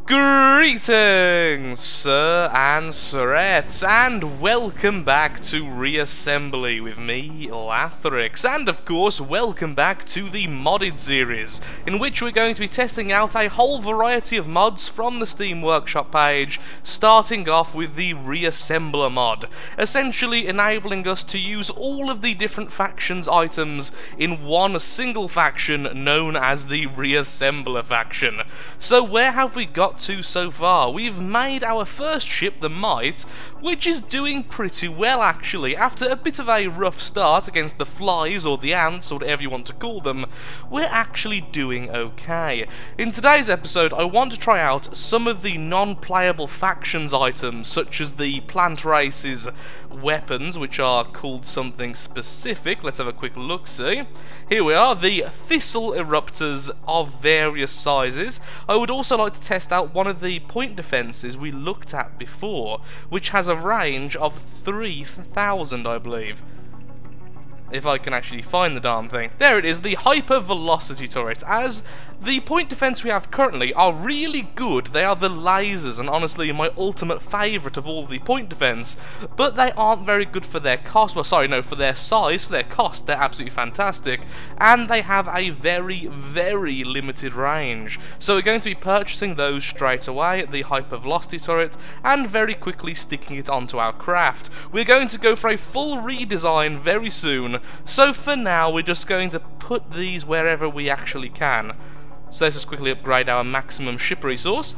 Greetings, sir and sirettes, and welcome back to Reassembly with me, Lathrix, and of course, welcome back to the modded series, in which we're going to be testing out a whole variety of mods from the Steam Workshop page, starting off with the Reassembler mod, essentially enabling us to use all of the different factions items in one single faction known as the Reassembler faction. So where have we got to so far? We've made our first ship, the Might, which is doing pretty well actually. After a bit of a rough start against the flies or the ants or whatever you want to call them, we're actually doing okay. In today's episode I want to try out some of the non-playable factions items, such as the Plant Race's weapons, which are called something specific. Let's have a quick look-see. Here we are, the Thistle Eruptors of various sizes. I would also like to test out one of the point defences we looked at before, which has a range of 3,000, I believe. If I can actually find the darn thing. There it is, the Hyper Velocity Turret. As the point defense we have currently are really good. They are the lasers, and honestly my ultimate favourite of all the point defense, but they aren't very good for their cost. Well, sorry, no, for their size, for their cost, they're absolutely fantastic, and they have a very, very limited range. So we're going to be purchasing those straight away, the Hyper Velocity Turret, and very quickly sticking it onto our craft. We're going to go for a full redesign very soon. So for now, we're just going to put these wherever we actually can. So let's just quickly upgrade our maximum ship resource.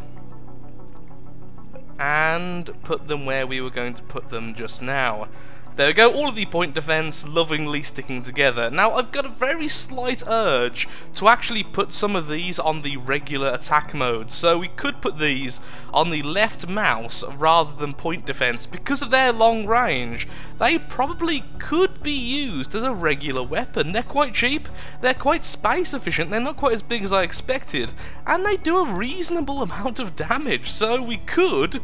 And put them where we were going to put them just now. There we go, all of the point defense lovingly sticking together. Now, I've got a very slight urge to actually put some of these on the regular attack mode. So we could put these on the left mouse rather than point defense. Because of their long range, they probably could be used as a regular weapon. They're quite cheap, they're quite space efficient, they're not quite as big as I expected, and they do a reasonable amount of damage. So we could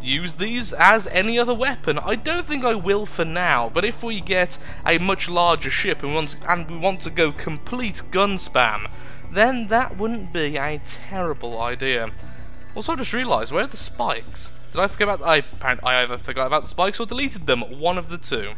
use these as any other weapon. I don't think I will for now, but if we get a much larger ship and we want to go complete gun spam, then that wouldn't be a terrible idea. Also, I just realised, where are the spikes? Did I forget about... I either forgot about the spikes or deleted them. One of the two.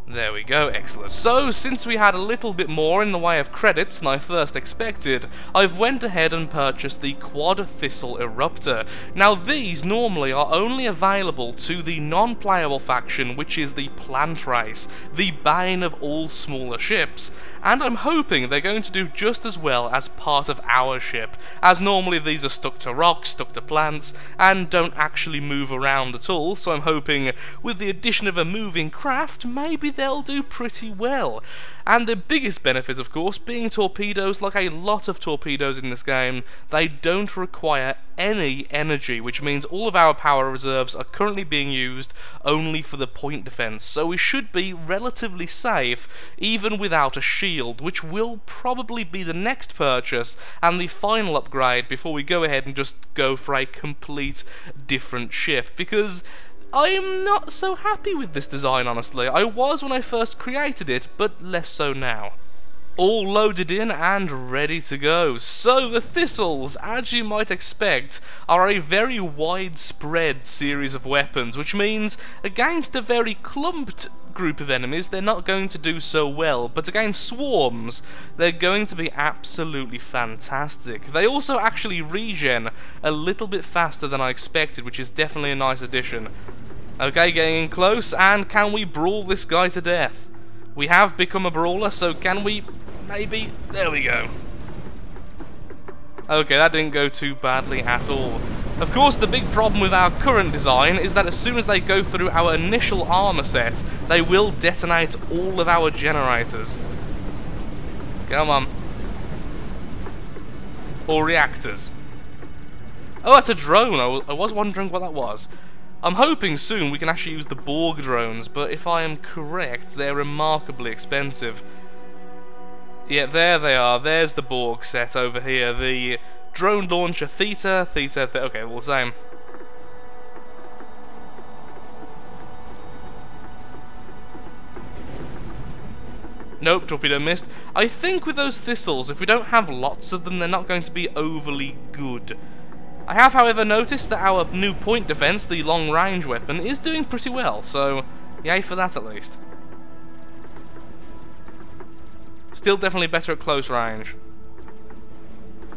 There we go, excellent. So, since we had a little bit more in the way of credits than I first expected, I've went ahead and purchased the Quad Thistle Eruptor. Now, these normally are only available to the non-playable faction, which is the Plant Race, the bane of all smaller ships, and I'm hoping they're going to do just as well as part of our ship, as normally these are stuck to rocks, stuck to plants, and don't actually move around at all, so I'm hoping with the addition of a moving craft, maybe they'll do pretty well. And the biggest benefit, of course, being torpedoes. Like a lot of torpedoes in this game, they don't require any energy, which means all of our power reserves are currently being used only for the point defense, so we should be relatively safe even without a shield, which will probably be the next purchase and the final upgrade before we go ahead and just go for a complete different ship, because I'm not so happy with this design, honestly. I was when I first created it, but less so now. All loaded in and ready to go. So the Thistles, as you might expect, are a very widespread series of weapons, which means against a very clumped group of enemies they're not going to do so well, but against swarms they're going to be absolutely fantastic. They also actually regen a little bit faster than I expected, which is definitely a nice addition. Okay, getting in close, and can we brawl this guy to death? We have become a brawler, so can we maybe... There we go. Okay, that didn't go too badly at all. Of course, the big problem with our current design is that as soon as they go through our initial armor set, they will detonate all of our generators. Come on. Or reactors. Oh, that's a drone. I was wondering what that was. I'm hoping soon we can actually use the Borg drones, but if I am correct, they're remarkably expensive. Yeah, there they are. There's the Borg set over here. The drone launcher Theta, okay, all the same. Nope, torpedo missed. I think with those thistles, if we don't have lots of them, they're not going to be overly good. I have, however, noticed that our new point defense, the long-range weapon, is doing pretty well, so yay for that at least. Still definitely better at close range.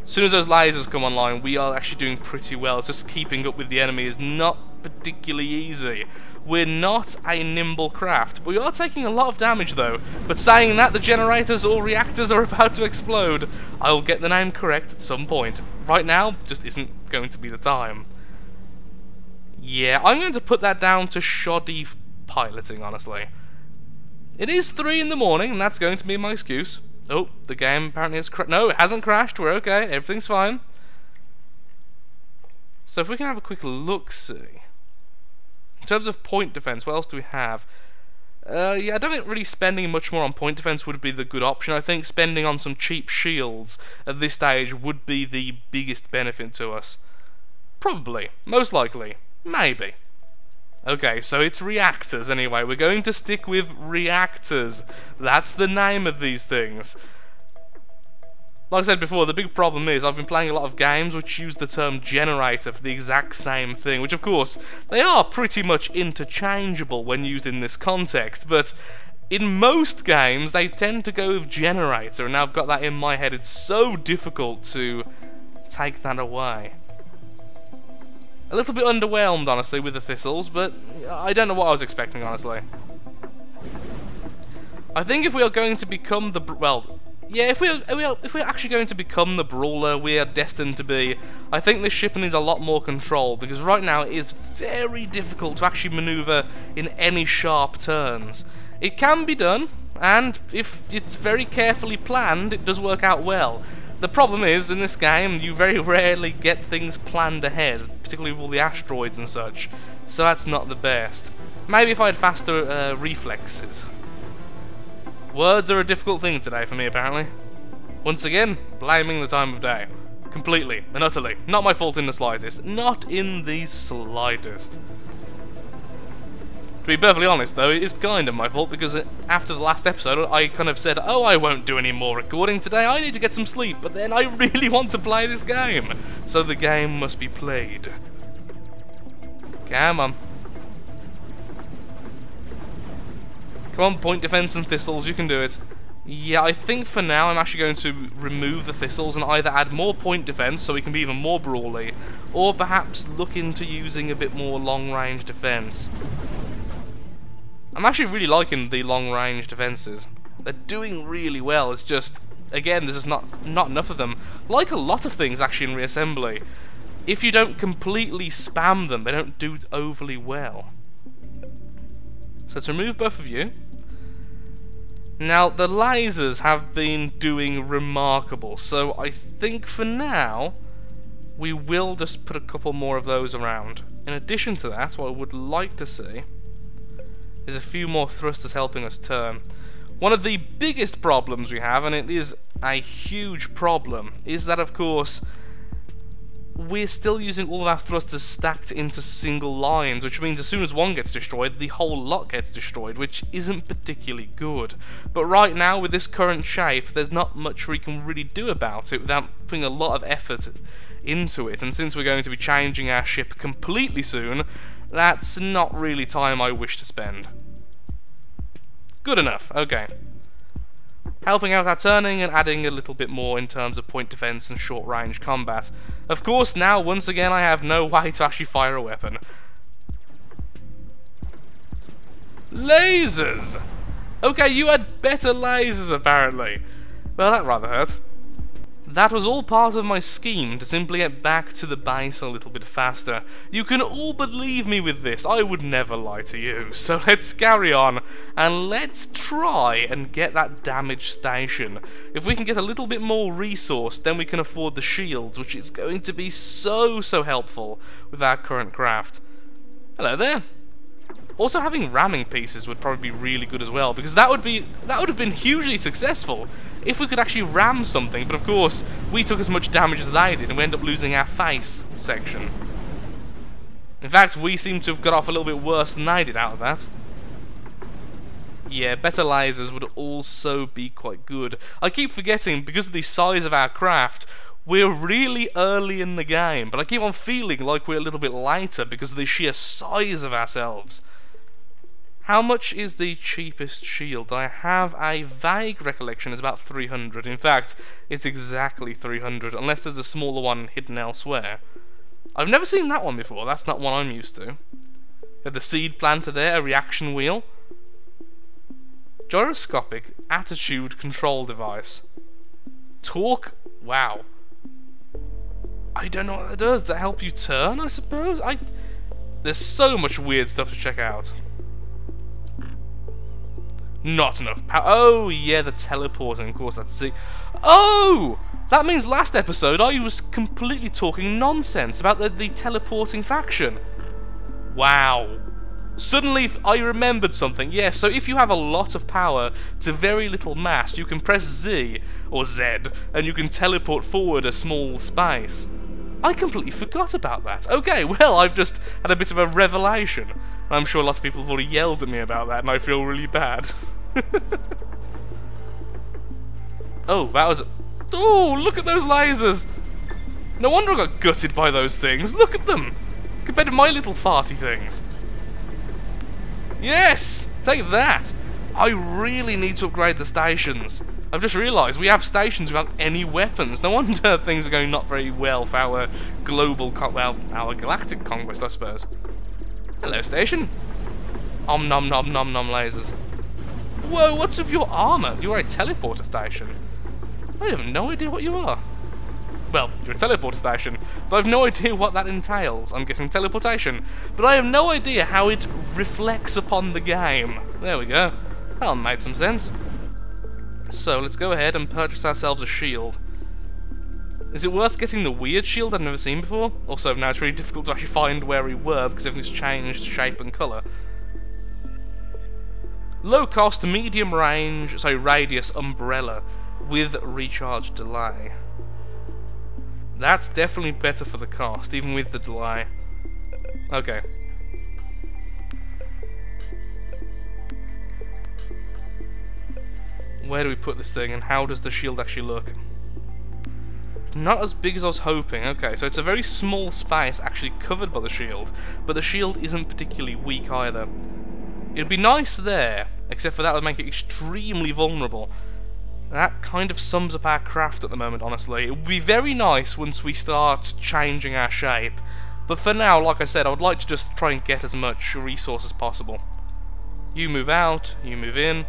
As soon as those lasers come online, we are actually doing pretty well. It's just keeping up with the enemy is not particularly easy. We're not a nimble craft. We are taking a lot of damage though. But saying that, the generators or reactors are about to explode. I will get the name correct at some point. Right now, just isn't going to be the time. Yeah, I'm going to put that down to shoddy piloting, honestly. It is 3 in the morning, and that's going to be my excuse. Oh, the game apparently has crashed. No, it hasn't crashed. We're okay. Everything's fine. So if we can have a quick look-see. In terms of point defense, what else do we have? Yeah, I don't think really spending much more on point defense would be the good option. I think spending on some cheap shields at this stage would be the biggest benefit to us. Probably. Most likely. Maybe. Okay, so it's reactors anyway. We're going to stick with reactors. That's the name of these things. Like I said before, the big problem is I've been playing a lot of games which use the term generator for the exact same thing, which of course, they are pretty much interchangeable when used in this context, but in most games they tend to go with generator, and now I've got that in my head. It's so difficult to take that away. A little bit underwhelmed, honestly, with the thistles, but I don't know what I was expecting, honestly. I think if we are going to become the... well, yeah, if we're actually going to become the brawler we are destined to be, I think this ship needs a lot more control, because right now it is very difficult to actually maneuver in any sharp turns. It can be done, and if it's very carefully planned, it does work out well. The problem is, in this game, you very rarely get things planned ahead, particularly with all the asteroids and such, so that's not the best. Maybe if I had faster reflexes. Words are a difficult thing today for me, apparently. Once again, blaming the time of day. Completely and utterly. Not my fault in the slightest. Not in the slightest. To be perfectly honest, though, it is kind of my fault, because after the last episode, I kind of said, oh, I won't do any more recording today, I need to get some sleep, but then I really want to play this game. So the game must be played. Come on. Come on, point defense and thistles, you can do it. Yeah, I think for now I'm actually going to remove the thistles and either add more point defense so we can be even more brawly, or perhaps look into using a bit more long-range defense. I'm actually really liking the long-range defenses. They're doing really well. It's just, again, there's just not enough of them. Like a lot of things actually in reassembly, if you don't completely spam them, they don't do overly well. So let's remove both of you. Now, the lasers have been doing remarkable, so I think for now, we will just put a couple more of those around. In addition to that, what I would like to see is a few more thrusters helping us turn. One of the biggest problems we have, and it is a huge problem, is that, of course, we're still using all of our thrusters stacked into single lines, which means as soon as one gets destroyed, the whole lot gets destroyed, which isn't particularly good. But right now, with this current shape, there's not much we can really do about it without putting a lot of effort into it, and since we're going to be changing our ship completely soon, that's not really time I wish to spend. Good enough, okay. Helping out our turning and adding a little bit more in terms of point defense and short range combat. Of course, now, once again, I have no way to actually fire a weapon. Lasers! Okay, you had better lasers, apparently. Well, that rather hurt. That was all part of my scheme to simply get back to the base a little bit faster. You can all believe me with this, I would never lie to you. So let's carry on, and let's try and get that damaged station. If we can get a little bit more resource, then we can afford the shields, which is going to be so helpful with our current craft. Hello there. Also, having ramming pieces would probably be really good as well, because that would have been hugely successful if we could actually ram something. But of course, we took as much damage as they did, and we ended up losing our face section. In fact, we seem to have got off a little bit worse than they did out of that. Yeah, better lasers would also be quite good. I keep forgetting, because of the size of our craft, we're really early in the game, but I keep on feeling like we're a little bit later because of the sheer size of ourselves. How much is the cheapest shield? I have a vague recollection it's about 300. In fact, it's exactly 300, unless there's a smaller one hidden elsewhere. I've never seen that one before, that's not one I'm used to. Got the seed planter there, a reaction wheel. Gyroscopic attitude control device. Torque, wow. I don't know what that does. Does that help you turn, I suppose? There's so much weird stuff to check out. Not enough power. Oh, yeah, the teleporting, of course, that's it. Oh! That means last episode I was completely talking nonsense about the teleporting faction. Wow. Suddenly I remembered something. Yeah, so if you have a lot of power to very little mass, you can press Z, or Z, and you can teleport forward a small space. I completely forgot about that. Okay, well, I've just had a bit of a revelation. I'm sure a lot of people have already yelled at me about that, and I feel really bad. Oh, that was... Oh, look at those lasers! No wonder I got gutted by those things. Look at them! Compared to my little farty things. Yes! Take that! I really need to upgrade the stations. I've just realised we have stations without any weapons. No wonder things are going not very well for our global, our galactic conquest, I suppose. Hello, station. Om nom nom nom nom lasers. Whoa, what's with your armour? You're a teleporter station. I have no idea what you are. Well, you're a teleporter station, but I have no idea what that entails. I'm guessing teleportation, but I have no idea how it reflects upon the game. There we go. That'll make some sense. So, let's go ahead and purchase ourselves a shield. Is it worth getting the weird shield I've never seen before? Also, now it's really difficult to actually find where we were because everything's changed shape and colour. Low cost, medium range, sorry, radius umbrella with recharge delay. That's definitely better for the cost, even with the delay. Okay. Where do we put this thing, and how does the shield actually look? Not as big as I was hoping. Okay, so it's a very small space actually covered by the shield, but the shield isn't particularly weak either. It'd be nice there, except for that would make it extremely vulnerable. That kind of sums up our craft at the moment, honestly. It would be very nice once we start changing our shape, but for now, like I said, I would like to just try and get as much resource as possible. You move out, you move in.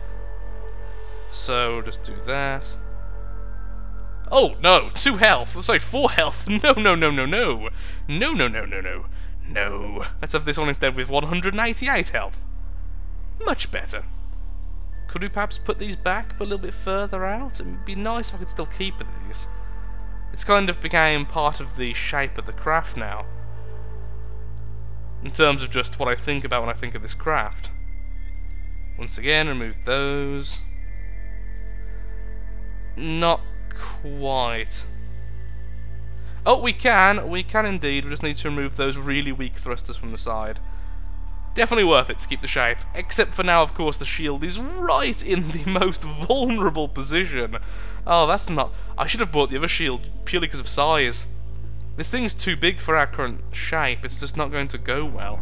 So, just do that. Oh, no! 2 health! Sorry, 4 health! No, no, no, no, no! No, no, no, no, no. No. Let's have this one instead with 188 health. Much better. Could we perhaps put these back but a little bit further out? It would be nice if I could still keep these. It's kind of became part of the shape of the craft now. In terms of just what I think about when I think of this craft. Once again, remove those. Not quite. Oh, we can indeed. We just need to remove those really weak thrusters from the side. Definitely worth it to keep the shape. Except for now, of course, the shield is right in the most vulnerable position. Oh, that's not... I should have bought the other shield purely because of size. This thing's too big for our current shape. It's just not going to go well.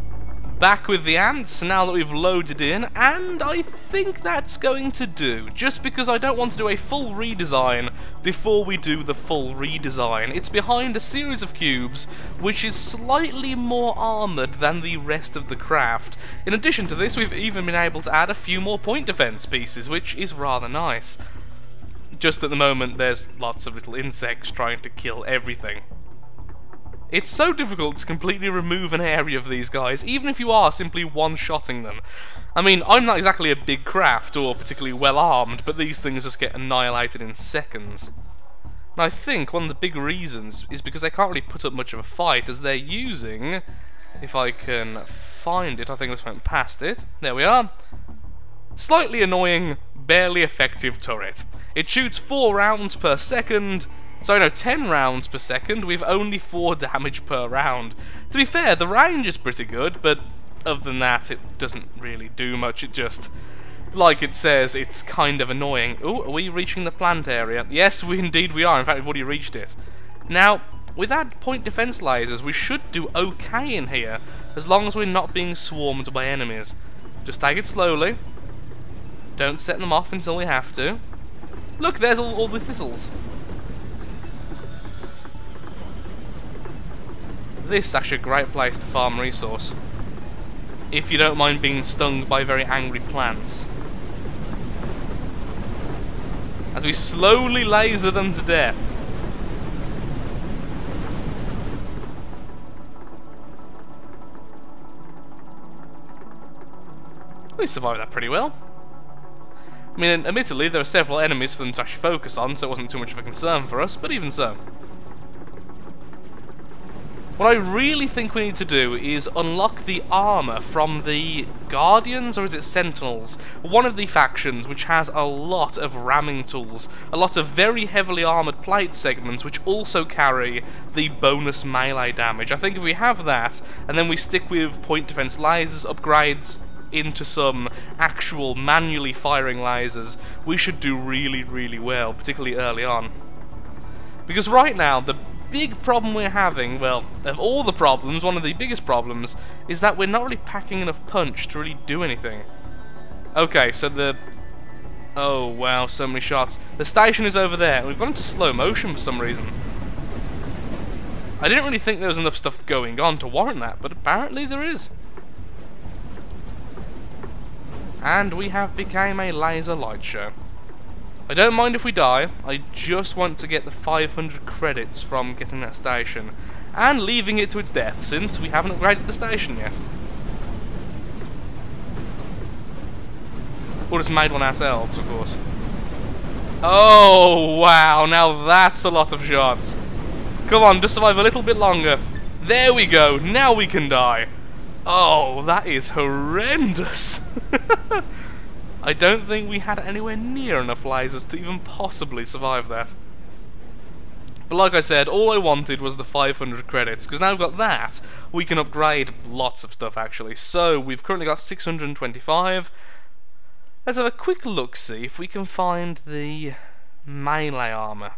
Back with the ants, now that we've loaded in, and I think that's going to do, just because I don't want to do a full redesign before we do the full redesign. It's behind a series of cubes, which is slightly more armoured than the rest of the craft. In addition to this, we've even been able to add a few more point defence pieces, which is rather nice. Just at the moment, there's lots of little insects trying to kill everything. It's so difficult to completely remove an area of these guys, even if you are simply one-shotting them. I mean, I'm not exactly a big craft or particularly well-armed, but these things just get annihilated in seconds. And I think one of the big reasons is because they can't really put up much of a fight, as they're using... If I can find it, I think this went past it. There we are. Slightly annoying, barely effective turret. It shoots 4 rounds per second... Sorry, no, 10 rounds per second, with only 4 damage per round. To be fair, the range is pretty good, but other than that, it doesn't really do much. It just Like it says, it's kind of annoying. Oh, are we reaching the plant area? Yes, indeed we are. In fact, we've already reached it. Now, with that point defense lasers, we should do okay in here, as long as we're not being swarmed by enemies. Just take it slowly. Don't set them off until we have to. Look, there's all the thistles. This is actually a great place to farm resource, if you don't mind being stung by very angry plants. As we slowly laser them to death. We survived that pretty well. I mean, admittedly, there are several enemies for them to actually focus on, so it wasn't too much of a concern for us, but even so. What I really think we need to do is unlock the armor from the Guardians, or is it Sentinels? One of the factions which has a lot of ramming tools, a lot of very heavily armored plate segments which also carry the bonus melee damage. I think if we have that, and then we stick with point defense lasers, upgrades into some actual manually firing lasers, we should do really, really well, particularly early on. Because right now, the big problem we're having, well, of all the problems, one of the biggest problems, is that we're not really packing enough punch to really do anything. Okay, so the... oh, wow, so many shots. The station is over there, and we've gone into slow motion for some reason. I didn't really think there was enough stuff going on to warrant that, but apparently there is. And we have become a laser light show. I don't mind if we die, I just want to get the 500 credits from getting that station, and leaving it to its death, since we haven't upgraded the station yet. Or just made one ourselves, of course. Oh, wow, now that's a lot of shots. Come on, just survive a little bit longer. There we go, now we can die. Oh, that is horrendous. I don't think we had anywhere near enough lasers to even possibly survive that. But like I said, all I wanted was the 500 credits, because now we've got that, we can upgrade lots of stuff actually. So, we've currently got 625. Let's have a quick look, see if we can find the melee armor.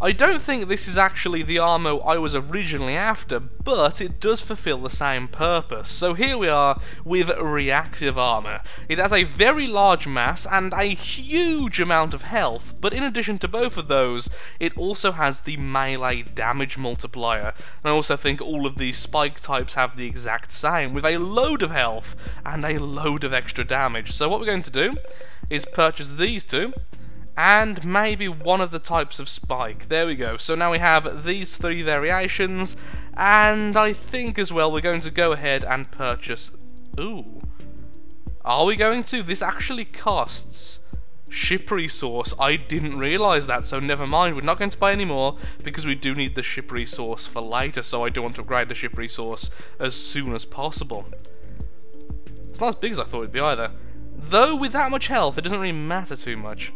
I don't think this is actually the armor I was originally after, but it does fulfill the same purpose. So here we are with reactive armor. It has a very large mass and a huge amount of health, but in addition to both of those, it also has the melee damage multiplier. And I also think all of these spike types have the exact same, with a load of health and a load of extra damage. So what we're going to do is purchase these two, and maybe one of the types of spike. There we go. So now we have these three variations, and I think as well we're going to go ahead and purchase... ooh. Are we going to? This actually costs ship resource. I didn't realise that, so never mind. We're not going to buy any more, because we do need the ship resource for later, so I do want to upgrade the ship resource as soon as possible. It's not as big as I thought it'd be either. Though, with that much health, it doesn't really matter too much.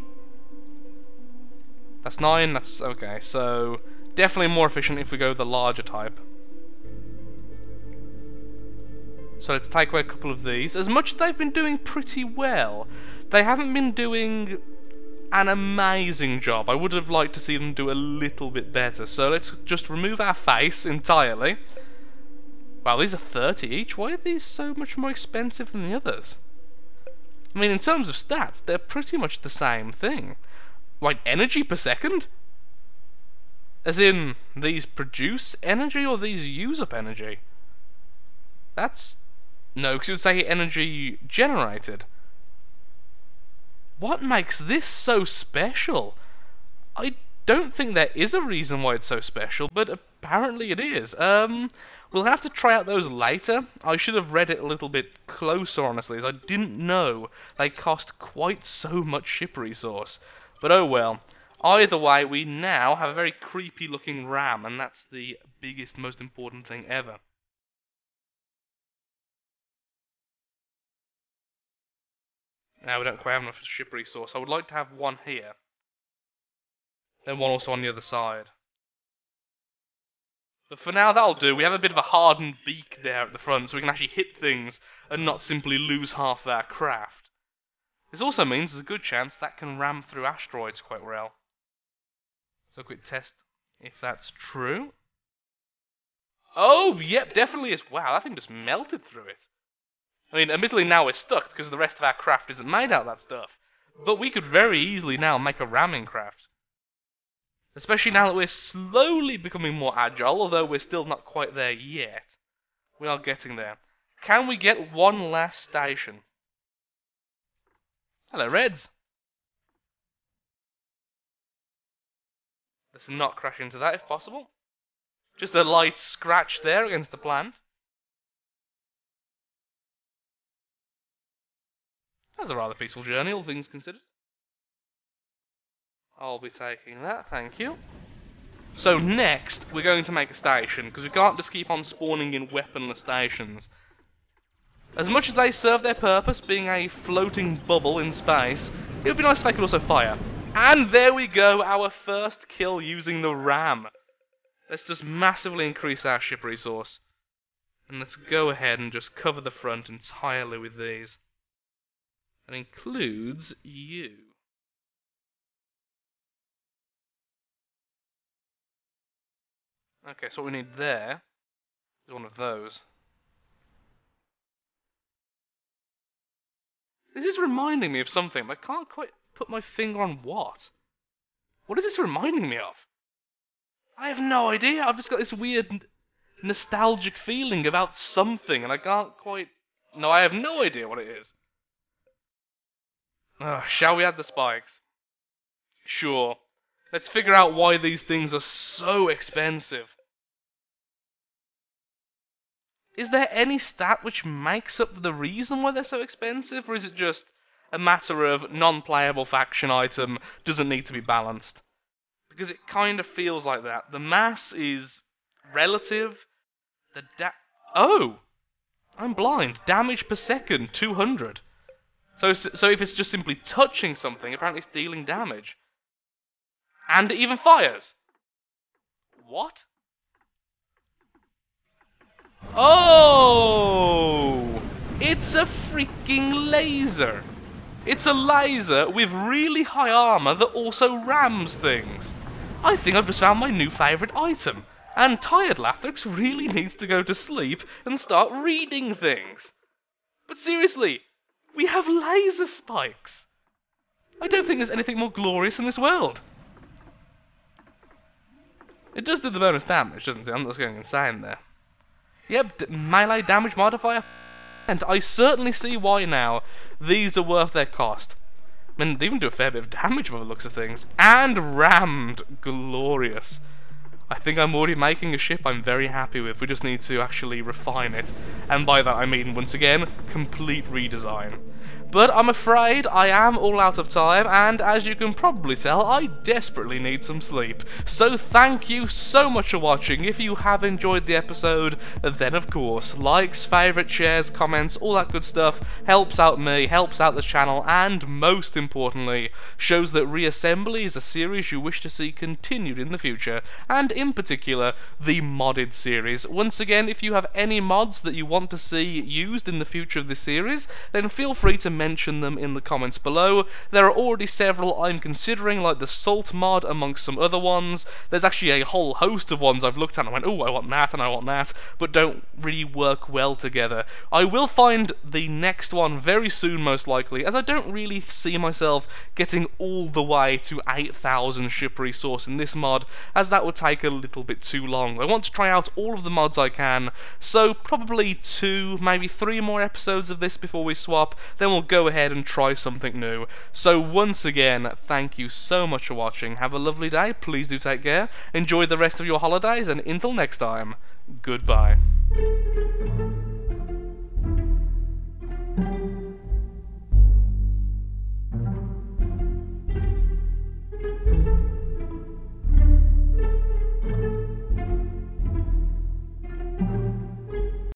That's 9, that's okay, so definitely more efficient if we go the larger type. So let's take away a couple of these. As much as they've been doing pretty well, they haven't been doing an amazing job. I would have liked to see them do a little bit better. So let's just remove our face entirely. Wow, these are 30 each. Why are these so much more expensive than the others? I mean, in terms of stats, they're pretty much the same thing. Like, energy per second? As in, these produce energy or these use up energy? That's... no, because it would say energy generated. What makes this so special? I don't think there is a reason why it's so special, but apparently it is. We'll have to try out those later. I should have read it a little bit closer, honestly, as I didn't know they cost quite so much ship resource. But oh well. Either way, we now have a very creepy looking ram, and that's the biggest, most important thing ever. Now we don't quite have enough ship resource. I would like to have one here. Then one also on the other side. But for now, that'll do. We have a bit of a hardened beak there at the front, so we can actually hit things and not simply lose half of our craft. This also means there's a good chance that can ram through asteroids quite well. So a quick test if that's true. Oh, yep, definitely is. Wow, that thing just melted through it. I mean, admittedly now we're stuck because the rest of our craft isn't made out of that stuff. But we could very easily now make a ramming craft. Especially now that we're slowly becoming more agile, although we're still not quite there yet. We are getting there. Can we get one last station? Hello, Reds. Let's not crash into that if possible. Just a light scratch there against the plant. That was a rather peaceful journey, all things considered. I'll be taking that, thank you. So next, we're going to make a station, because we can't just keep on spawning in weaponless stations. As much as they serve their purpose, being a floating bubble in space, it would be nice if they could also fire. And there we go, our first kill using the ram. Let's just massively increase our ship resource. And let's go ahead and just cover the front entirely with these. That includes you. Okay, so what we need there is one of those. This is reminding me of something, but I can't quite put my finger on what. What is this reminding me of? I have no idea. I've just got this weird nostalgic feeling about something, and I can't quite... No, I have no idea what it is. Shall we add the spikes? Sure. Let's figure out why these things are so expensive. Is there any stat which makes up the reason why they're so expensive, or is it just a matter of non-playable faction item doesn't need to be balanced? Because it kind of feels like that. The mass is relative. Oh! I'm blind. Damage per second, 200. So if it's just simply touching something, apparently it's dealing damage. And it even fires. What? Oh! It's a freaking laser. It's a laser with really high armor that also rams things. I think I've just found my new favourite item. And Tired Lathrix really needs to go to sleep and start reading things. But seriously, we have laser spikes. I don't think there's anything more glorious in this world. It does do the bonus damage, doesn't it? I'm just going insane there. Yep, melee damage modifier. And I certainly see why now. These are worth their cost. I mean, they even do a fair bit of damage by the looks of things. And rammed. Glorious. I think I'm already making a ship I'm very happy with. We just need to actually refine it. And by that I mean, once again, complete redesign. But I'm afraid I am all out of time, and as you can probably tell, I desperately need some sleep. So thank you so much for watching. If you have enjoyed the episode, then of course, likes, favourites, shares, comments, all that good stuff helps out me, helps out the channel, and most importantly, shows that Reassembly is a series you wish to see continued in the future, and in particular, the modded series. Once again, if you have any mods that you want to see used in the future of this series, then feel free to mention them in the comments below. There are already several I'm considering, like the Salt mod amongst some other ones. There's actually a whole host of ones I've looked at and I went, oh, I want that and I want that, but don't really work well together. I will find the next one very soon, most likely, as I don't really see myself getting all the way to 8,000 ship resource in this mod, as that would take a little bit too long. I want to try out all of the mods I can, so probably 2, maybe 3 more episodes of this before we swap, then we'll go ahead and try something new. So once again, thank you so much for watching. Have a lovely day, please do take care, enjoy the rest of your holidays, and until next time, goodbye.